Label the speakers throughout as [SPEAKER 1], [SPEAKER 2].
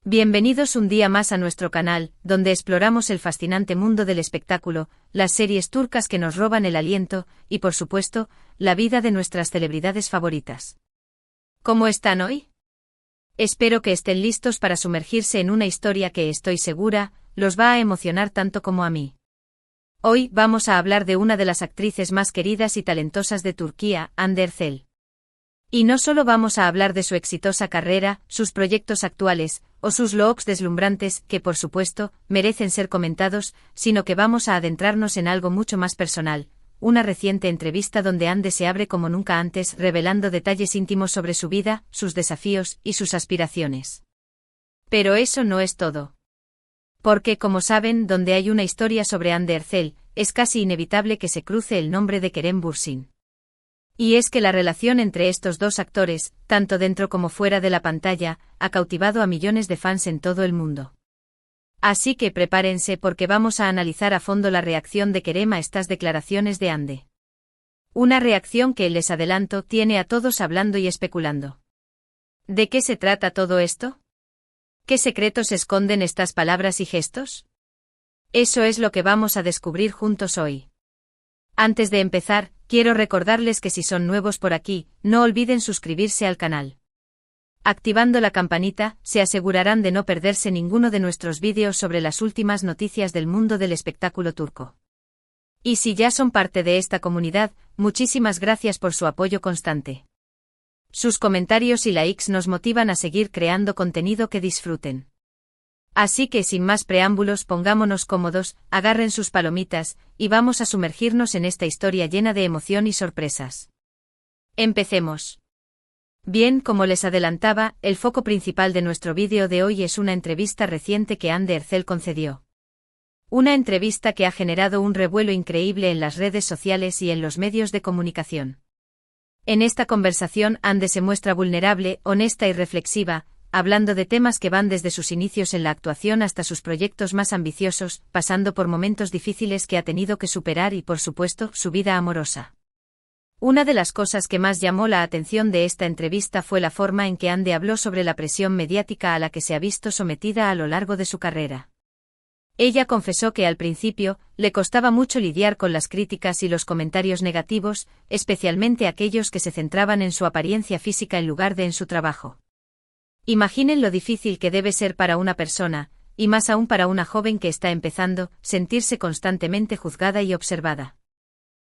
[SPEAKER 1] Bienvenidos un día más a nuestro canal, donde exploramos el fascinante mundo del espectáculo, las series turcas que nos roban el aliento, y por supuesto, la vida de nuestras celebridades favoritas. ¿Cómo están hoy? Espero que estén listos para sumergirse en una historia que estoy segura, los va a emocionar tanto como a mí. Hoy vamos a hablar de una de las actrices más queridas y talentosas de Turquía, Hande Erçel. Y no solo vamos a hablar de su exitosa carrera, sus proyectos actuales, o sus looks deslumbrantes, que por supuesto, merecen ser comentados, sino que vamos a adentrarnos en algo mucho más personal, una reciente entrevista donde Hande se abre como nunca antes, revelando detalles íntimos sobre su vida, sus desafíos y sus aspiraciones. Pero eso no es todo. Porque, como saben, donde hay una historia sobre Hande Erçel, es casi inevitable que se cruce el nombre de Kerem Bürsin. Y es que la relación entre estos dos actores, tanto dentro como fuera de la pantalla, ha cautivado a millones de fans en todo el mundo. Así que prepárense porque vamos a analizar a fondo la reacción de Kerem a estas declaraciones de Hande. Una reacción que, les adelanto, tiene a todos hablando y especulando. ¿De qué se trata todo esto? ¿Qué secretos esconden estas palabras y gestos? Eso es lo que vamos a descubrir juntos hoy. Antes de empezar, quiero recordarles que si son nuevos por aquí, no olviden suscribirse al canal. Activando la campanita, se asegurarán de no perderse ninguno de nuestros vídeos sobre las últimas noticias del mundo del espectáculo turco. Y si ya son parte de esta comunidad, muchísimas gracias por su apoyo constante. Sus comentarios y likes nos motivan a seguir creando contenido que disfruten. Así que sin más preámbulos, pongámonos cómodos, agarren sus palomitas, y vamos a sumergirnos en esta historia llena de emoción y sorpresas. Empecemos. Bien, como les adelantaba, el foco principal de nuestro vídeo de hoy es una entrevista reciente que Hande Erçel concedió. Una entrevista que ha generado un revuelo increíble en las redes sociales y en los medios de comunicación. En esta conversación, Hande se muestra vulnerable, honesta y reflexiva, hablando de temas que van desde sus inicios en la actuación hasta sus proyectos más ambiciosos, pasando por momentos difíciles que ha tenido que superar y, por supuesto, su vida amorosa. Una de las cosas que más llamó la atención de esta entrevista fue la forma en que Hande habló sobre la presión mediática a la que se ha visto sometida a lo largo de su carrera. Ella confesó que al principio, le costaba mucho lidiar con las críticas y los comentarios negativos, especialmente aquellos que se centraban en su apariencia física en lugar de en su trabajo. Imaginen lo difícil que debe ser para una persona, y más aún para una joven que está empezando, sentirse constantemente juzgada y observada.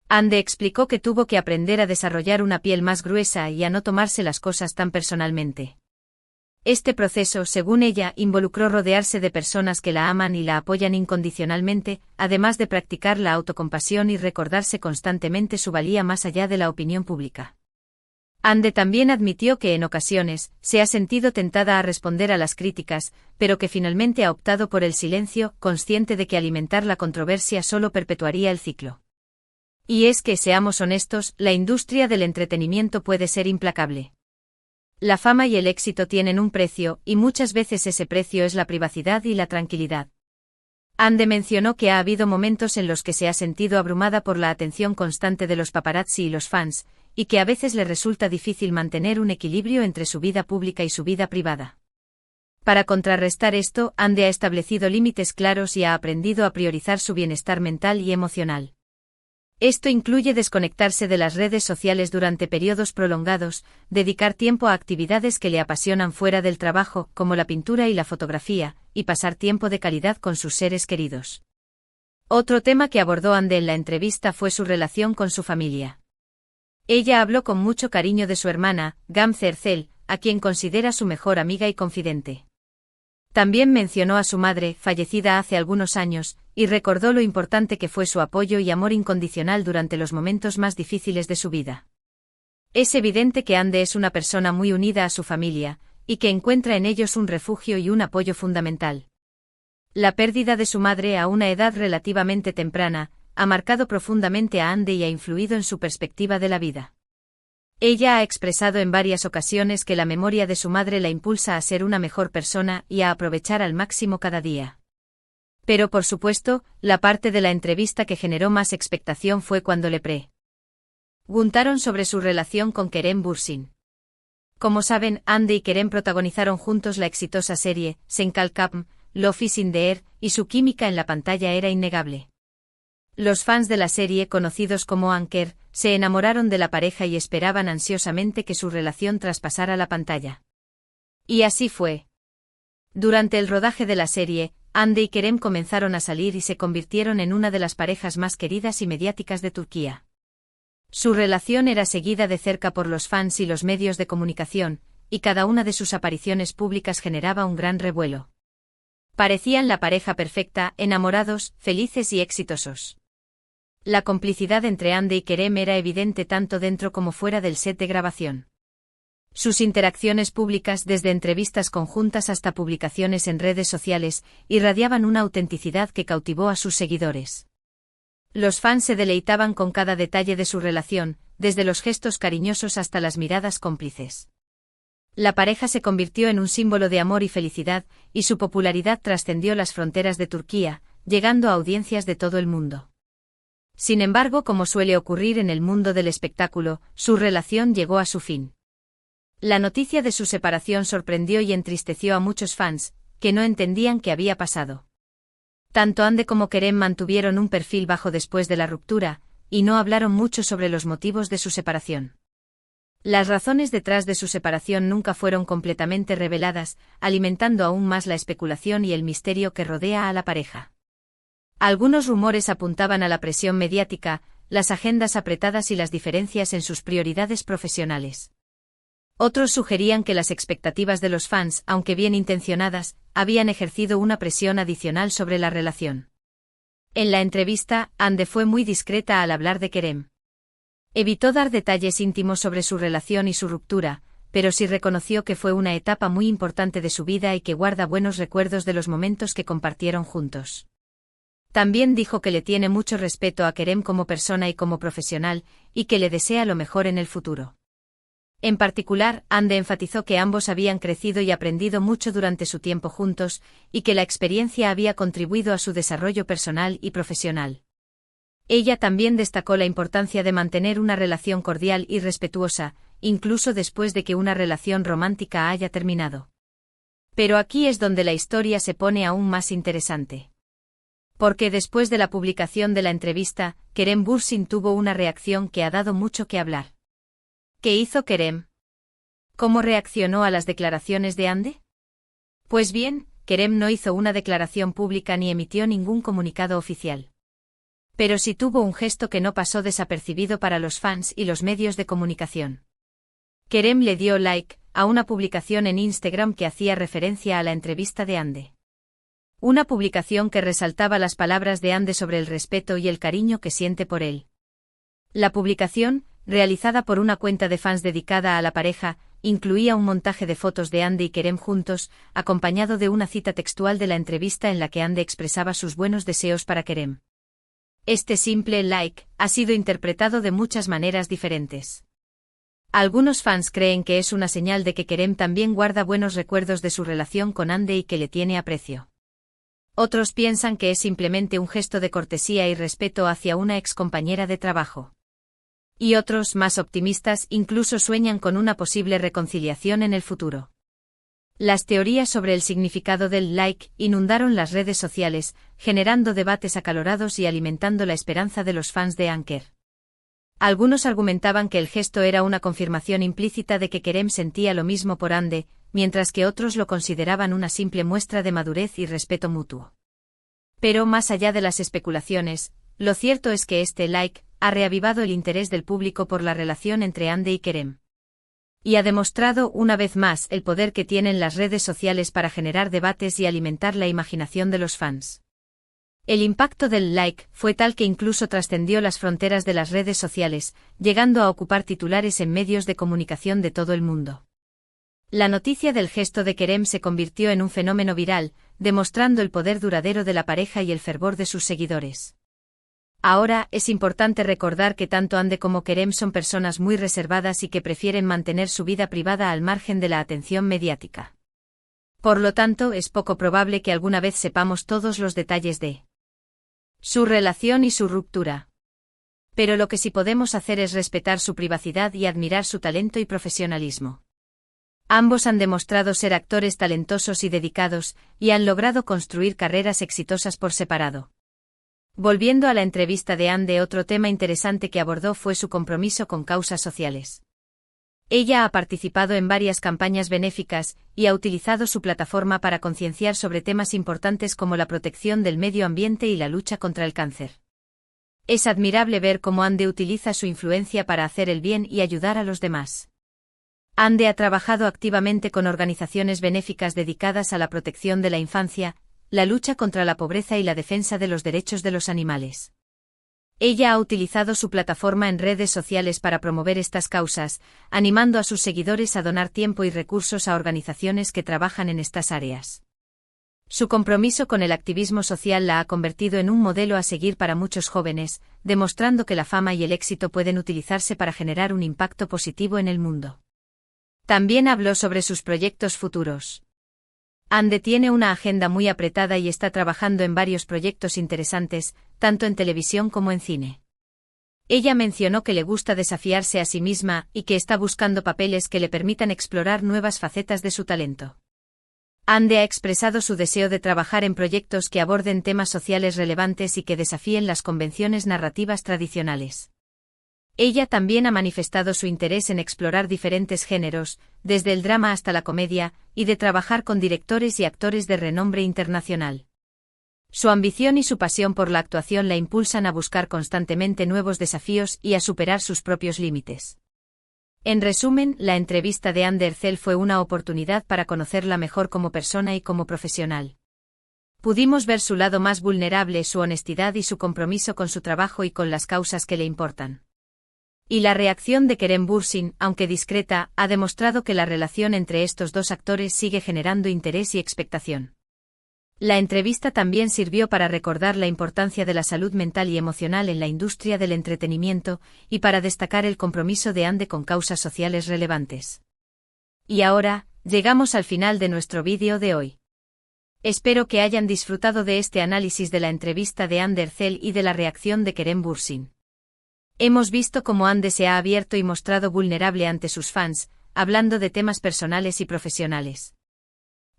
[SPEAKER 1] Hande explicó que tuvo que aprender a desarrollar una piel más gruesa y a no tomarse las cosas tan personalmente. Este proceso, según ella, involucró rodearse de personas que la aman y la apoyan incondicionalmente, además de practicar la autocompasión y recordarse constantemente su valía más allá de la opinión pública. Hande también admitió que en ocasiones, se ha sentido tentada a responder a las críticas, pero que finalmente ha optado por el silencio, consciente de que alimentar la controversia solo perpetuaría el ciclo. Y es que, seamos honestos, la industria del entretenimiento puede ser implacable. La fama y el éxito tienen un precio, y muchas veces ese precio es la privacidad y la tranquilidad. Hande mencionó que ha habido momentos en los que se ha sentido abrumada por la atención constante de los paparazzi y los fans, y que a veces le resulta difícil mantener un equilibrio entre su vida pública y su vida privada. Para contrarrestar esto, Hande ha establecido límites claros y ha aprendido a priorizar su bienestar mental y emocional. Esto incluye desconectarse de las redes sociales durante periodos prolongados, dedicar tiempo a actividades que le apasionan fuera del trabajo, como la pintura y la fotografía, y pasar tiempo de calidad con sus seres queridos. Otro tema que abordó Hande en la entrevista fue su relación con su familia. Ella habló con mucho cariño de su hermana, Gamze Erçel, a quien considera su mejor amiga y confidente. También mencionó a su madre, fallecida hace algunos años, y recordó lo importante que fue su apoyo y amor incondicional durante los momentos más difíciles de su vida. Es evidente que Hande es una persona muy unida a su familia, y que encuentra en ellos un refugio y un apoyo fundamental. La pérdida de su madre a una edad relativamente temprana, ha marcado profundamente a Hande y ha influido en su perspectiva de la vida. Ella ha expresado en varias ocasiones que la memoria de su madre la impulsa a ser una mejor persona y a aprovechar al máximo cada día. Pero por supuesto, la parte de la entrevista que generó más expectación fue cuando le preguntaron sobre su relación con Kerem Bürsin. Como saben, Ande y Kerem protagonizaron juntos la exitosa serie Senkalkam, Love is in the Air, y su química en la pantalla era innegable. Los fans de la serie, conocidos como Anker, se enamoraron de la pareja y esperaban ansiosamente que su relación traspasara la pantalla. Y así fue. Durante el rodaje de la serie, Ande y Kerem comenzaron a salir y se convirtieron en una de las parejas más queridas y mediáticas de Turquía. Su relación era seguida de cerca por los fans y los medios de comunicación, y cada una de sus apariciones públicas generaba un gran revuelo. Parecían la pareja perfecta, enamorados, felices y exitosos. La complicidad entre Ande y Kerem era evidente tanto dentro como fuera del set de grabación. Sus interacciones públicas, desde entrevistas conjuntas hasta publicaciones en redes sociales, irradiaban una autenticidad que cautivó a sus seguidores. Los fans se deleitaban con cada detalle de su relación, desde los gestos cariñosos hasta las miradas cómplices. La pareja se convirtió en un símbolo de amor y felicidad, y su popularidad trascendió las fronteras de Turquía, llegando a audiencias de todo el mundo. Sin embargo, como suele ocurrir en el mundo del espectáculo, su relación llegó a su fin. La noticia de su separación sorprendió y entristeció a muchos fans, que no entendían qué había pasado. Tanto Ande como Kerem mantuvieron un perfil bajo después de la ruptura, y no hablaron mucho sobre los motivos de su separación. Las razones detrás de su separación nunca fueron completamente reveladas, alimentando aún más la especulación y el misterio que rodea a la pareja. Algunos rumores apuntaban a la presión mediática, las agendas apretadas y las diferencias en sus prioridades profesionales. Otros sugerían que las expectativas de los fans, aunque bien intencionadas, habían ejercido una presión adicional sobre la relación. En la entrevista, Ande fue muy discreta al hablar de Kerem. Evitó dar detalles íntimos sobre su relación y su ruptura, pero sí reconoció que fue una etapa muy importante de su vida y que guarda buenos recuerdos de los momentos que compartieron juntos. También dijo que le tiene mucho respeto a Kerem como persona y como profesional, y que le desea lo mejor en el futuro. En particular, Ande enfatizó que ambos habían crecido y aprendido mucho durante su tiempo juntos, y que la experiencia había contribuido a su desarrollo personal y profesional. Ella también destacó la importancia de mantener una relación cordial y respetuosa, incluso después de que una relación romántica haya terminado. Pero aquí es donde la historia se pone aún más interesante. Porque después de la publicación de la entrevista, Kerem Bürsin tuvo una reacción que ha dado mucho que hablar. ¿Qué hizo Kerem? ¿Cómo reaccionó a las declaraciones de Ande? Pues bien, Kerem no hizo una declaración pública ni emitió ningún comunicado oficial. Pero sí tuvo un gesto que no pasó desapercibido para los fans y los medios de comunicación. Kerem le dio like a una publicación en Instagram que hacía referencia a la entrevista de Ande. Una publicación que resaltaba las palabras de Ande sobre el respeto y el cariño que siente por él. La publicación, realizada por una cuenta de fans dedicada a la pareja, incluía un montaje de fotos de Ande y Kerem juntos, acompañado de una cita textual de la entrevista en la que Ande expresaba sus buenos deseos para Kerem. Este simple like ha sido interpretado de muchas maneras diferentes. Algunos fans creen que es una señal de que Kerem también guarda buenos recuerdos de su relación con Ande y que le tiene aprecio. Otros piensan que es simplemente un gesto de cortesía y respeto hacia una excompañera de trabajo. Y otros, más optimistas, incluso sueñan con una posible reconciliación en el futuro. Las teorías sobre el significado del like inundaron las redes sociales, generando debates acalorados y alimentando la esperanza de los fans de Anker. Algunos argumentaban que el gesto era una confirmación implícita de que Kerem sentía lo mismo por Ande, mientras que otros lo consideraban una simple muestra de madurez y respeto mutuo. Pero más allá de las especulaciones, lo cierto es que este like ha reavivado el interés del público por la relación entre Ande y Kerem. Y ha demostrado una vez más el poder que tienen las redes sociales para generar debates y alimentar la imaginación de los fans. El impacto del like fue tal que incluso trascendió las fronteras de las redes sociales, llegando a ocupar titulares en medios de comunicación de todo el mundo. La noticia del gesto de Kerem se convirtió en un fenómeno viral, demostrando el poder duradero de la pareja y el fervor de sus seguidores. Ahora, es importante recordar que tanto Ande como Kerem son personas muy reservadas y que prefieren mantener su vida privada al margen de la atención mediática. Por lo tanto, es poco probable que alguna vez sepamos todos los detalles de su relación y su ruptura. Pero lo que sí podemos hacer es respetar su privacidad y admirar su talento y profesionalismo. Ambos han demostrado ser actores talentosos y dedicados, y han logrado construir carreras exitosas por separado. Volviendo a la entrevista de Ande, otro tema interesante que abordó fue su compromiso con causas sociales. Ella ha participado en varias campañas benéficas y ha utilizado su plataforma para concienciar sobre temas importantes como la protección del medio ambiente y la lucha contra el cáncer. Es admirable ver cómo Ande utiliza su influencia para hacer el bien y ayudar a los demás. Ande ha trabajado activamente con organizaciones benéficas dedicadas a la protección de la infancia, la lucha contra la pobreza y la defensa de los derechos de los animales. Ella ha utilizado su plataforma en redes sociales para promover estas causas, animando a sus seguidores a donar tiempo y recursos a organizaciones que trabajan en estas áreas. Su compromiso con el activismo social la ha convertido en un modelo a seguir para muchos jóvenes, demostrando que la fama y el éxito pueden utilizarse para generar un impacto positivo en el mundo. También habló sobre sus proyectos futuros. Ande tiene una agenda muy apretada y está trabajando en varios proyectos interesantes, tanto en televisión como en cine. Ella mencionó que le gusta desafiarse a sí misma y que está buscando papeles que le permitan explorar nuevas facetas de su talento. Ande ha expresado su deseo de trabajar en proyectos que aborden temas sociales relevantes y que desafíen las convenciones narrativas tradicionales. Ella también ha manifestado su interés en explorar diferentes géneros, desde el drama hasta la comedia, y de trabajar con directores y actores de renombre internacional. Su ambición y su pasión por la actuación la impulsan a buscar constantemente nuevos desafíos y a superar sus propios límites. En resumen, la entrevista de Ande Ercel fue una oportunidad para conocerla mejor como persona y como profesional. Pudimos ver su lado más vulnerable, su honestidad y su compromiso con su trabajo y con las causas que le importan. Y la reacción de Kerem Bürsin, aunque discreta, ha demostrado que la relación entre estos dos actores sigue generando interés y expectación. La entrevista también sirvió para recordar la importancia de la salud mental y emocional en la industria del entretenimiento, y para destacar el compromiso de Ande con causas sociales relevantes. Y ahora, llegamos al final de nuestro vídeo de hoy. Espero que hayan disfrutado de este análisis de la entrevista de Ande Ercel y de la reacción de Kerem Bürsin. Hemos visto cómo Ande se ha abierto y mostrado vulnerable ante sus fans, hablando de temas personales y profesionales.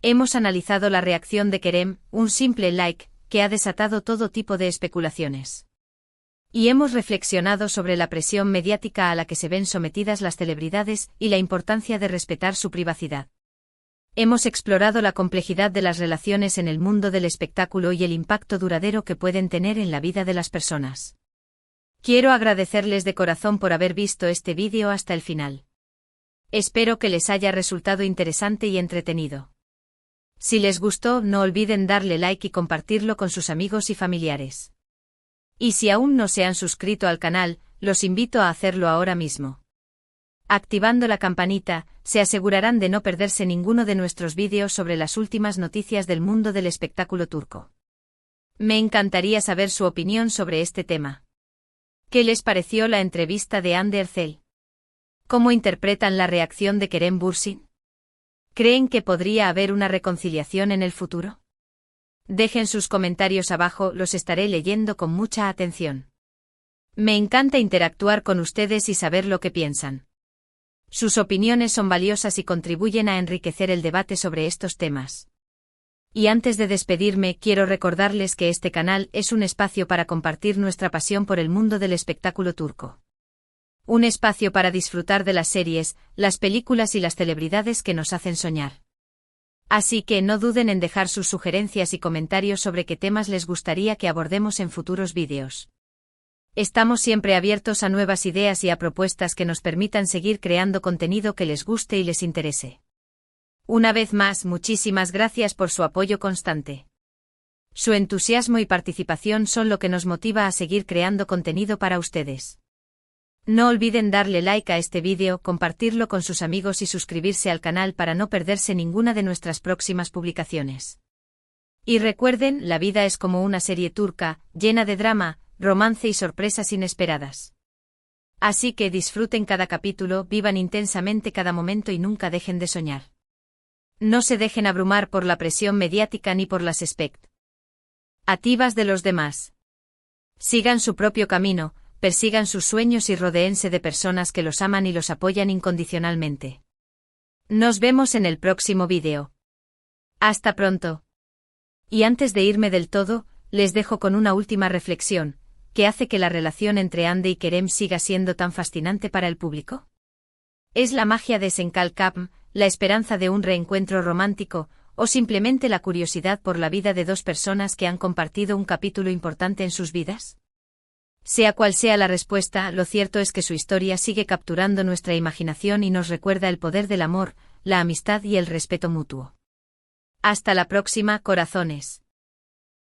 [SPEAKER 1] Hemos analizado la reacción de Kerem, un simple like, que ha desatado todo tipo de especulaciones. Y hemos reflexionado sobre la presión mediática a la que se ven sometidas las celebridades y la importancia de respetar su privacidad. Hemos explorado la complejidad de las relaciones en el mundo del espectáculo y el impacto duradero que pueden tener en la vida de las personas. Quiero agradecerles de corazón por haber visto este vídeo hasta el final. Espero que les haya resultado interesante y entretenido. Si les gustó, no olviden darle like y compartirlo con sus amigos y familiares. Y si aún no se han suscrito al canal, los invito a hacerlo ahora mismo. Activando la campanita, se asegurarán de no perderse ninguno de nuestros vídeos sobre las últimas noticias del mundo del espectáculo turco. Me encantaría saber su opinión sobre este tema. ¿Qué les pareció la entrevista de Hande Erçel? ¿Cómo interpretan la reacción de Kerem Bürsin? ¿Creen que podría haber una reconciliación en el futuro? Dejen sus comentarios abajo, los estaré leyendo con mucha atención. Me encanta interactuar con ustedes y saber lo que piensan. Sus opiniones son valiosas y contribuyen a enriquecer el debate sobre estos temas. Y antes de despedirme, quiero recordarles que este canal es un espacio para compartir nuestra pasión por el mundo del espectáculo turco. Un espacio para disfrutar de las series, las películas y las celebridades que nos hacen soñar. Así que no duden en dejar sus sugerencias y comentarios sobre qué temas les gustaría que abordemos en futuros vídeos. Estamos siempre abiertos a nuevas ideas y a propuestas que nos permitan seguir creando contenido que les guste y les interese. Una vez más, muchísimas gracias por su apoyo constante. Su entusiasmo y participación son lo que nos motiva a seguir creando contenido para ustedes. No olviden darle like a este vídeo, compartirlo con sus amigos y suscribirse al canal para no perderse ninguna de nuestras próximas publicaciones. Y recuerden, la vida es como una serie turca, llena de drama, romance y sorpresas inesperadas. Así que disfruten cada capítulo, vivan intensamente cada momento y nunca dejen de soñar. No se dejen abrumar por la presión mediática ni por las expectativas de los demás. Sigan su propio camino, persigan sus sueños y rodéense de personas que los aman y los apoyan incondicionalmente. Nos vemos en el próximo vídeo. Hasta pronto. Y antes de irme del todo, les dejo con una última reflexión, ¿qué hace que la relación entre Ande y Kerem siga siendo tan fascinante para el público? ¿Es la magia de Senkal Kapm, la esperanza de un reencuentro romántico, o simplemente la curiosidad por la vida de dos personas que han compartido un capítulo importante en sus vidas? Sea cual sea la respuesta, lo cierto es que su historia sigue capturando nuestra imaginación y nos recuerda el poder del amor, la amistad y el respeto mutuo. Hasta la próxima, corazones.